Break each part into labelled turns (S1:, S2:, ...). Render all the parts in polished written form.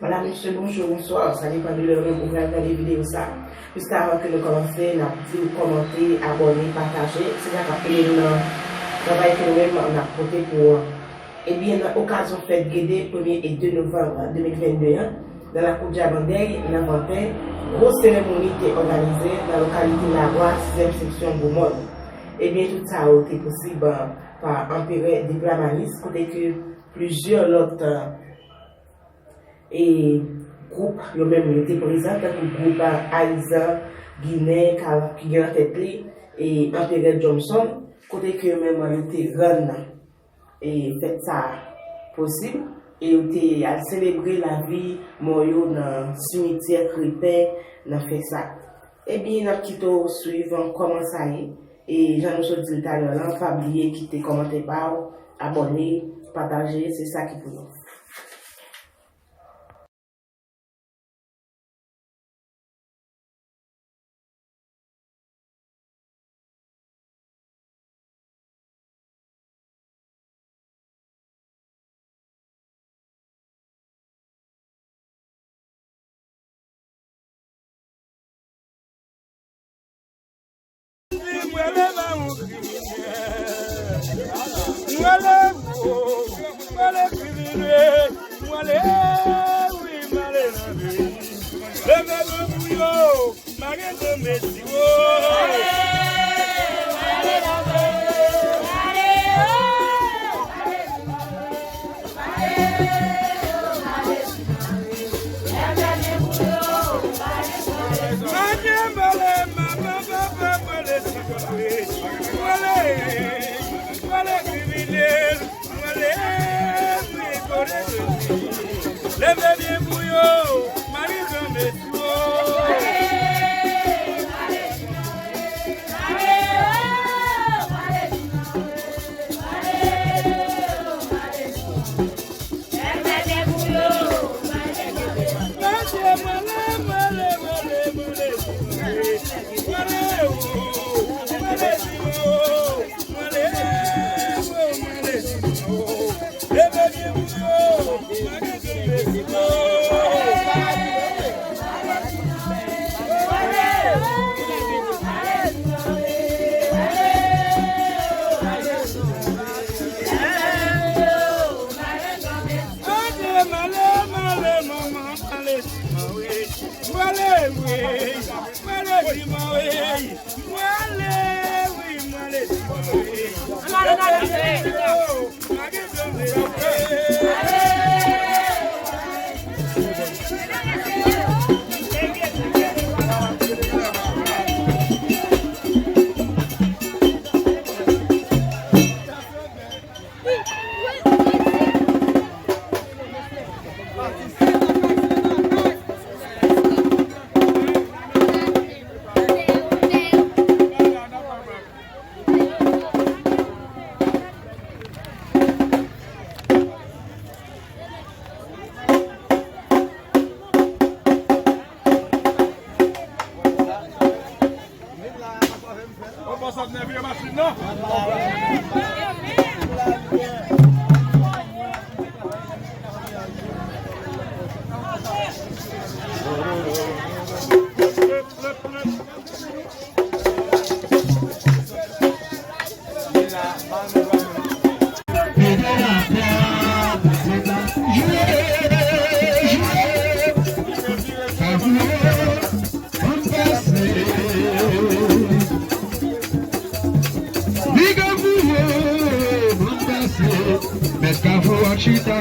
S1: Voilà, monsieur, bonjour, bonsoir. Ça dépend de l'heure où vous regardez les vidéos. Ça. Juste avant que nous commencions, nous avons commenter, abonner, partager. C'est là qu'on fait le travail que nous-mêmes on a porté pour. Eh bien, l'occasion faite guider 1er et 2 novembre 2021, dans la Coupe Diabandeille, l'inventaire, grosse cérémonie était organisée dans la localité de la Voie, 6e section Beaumont. Eh bien, tout ça a été possible par Empire Diplamaris, côté que plusieurs autres et groupe yo même été présent comme groupe Aïza Guinée qui grand tête et Empire Johnson côté que même été grand et fait ça possible et été à célébrer la vie moyo dans cimetière chrétien dans fait ça et bien n'a quitto suivant comment ça est et j'en nous dit tout à l'heure là pas oublier quitter commenter par abonner partager c'est ça qui pour nous.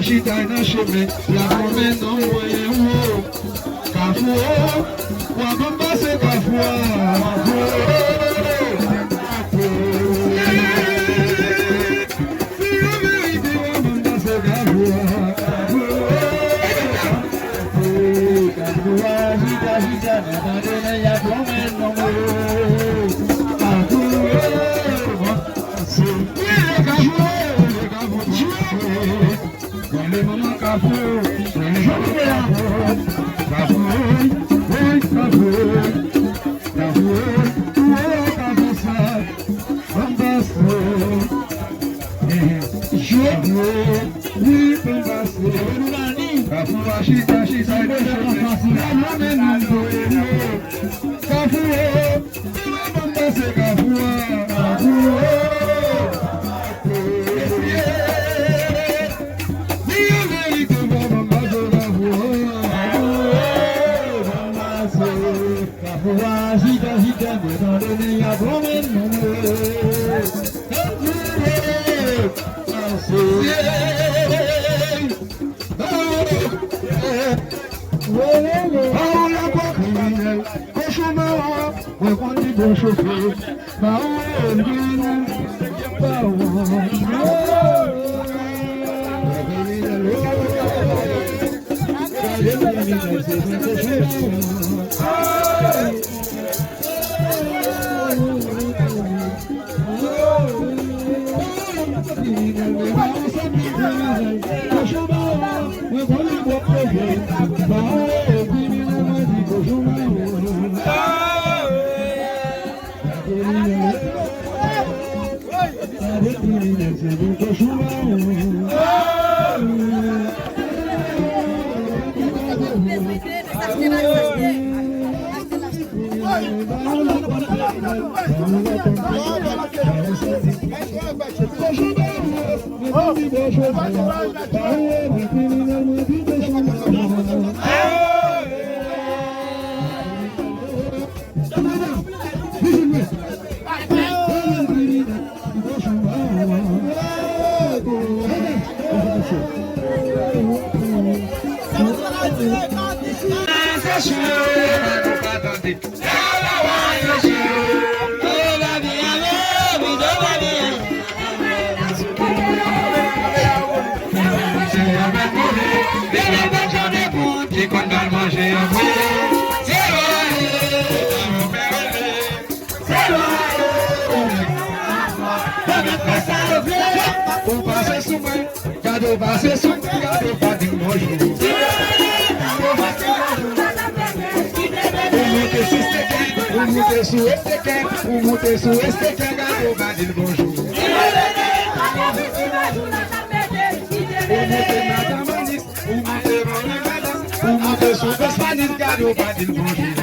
S2: Chita na chemin, la promène en moyen haut. Cafou, wa bamba se cafou. Bonjour.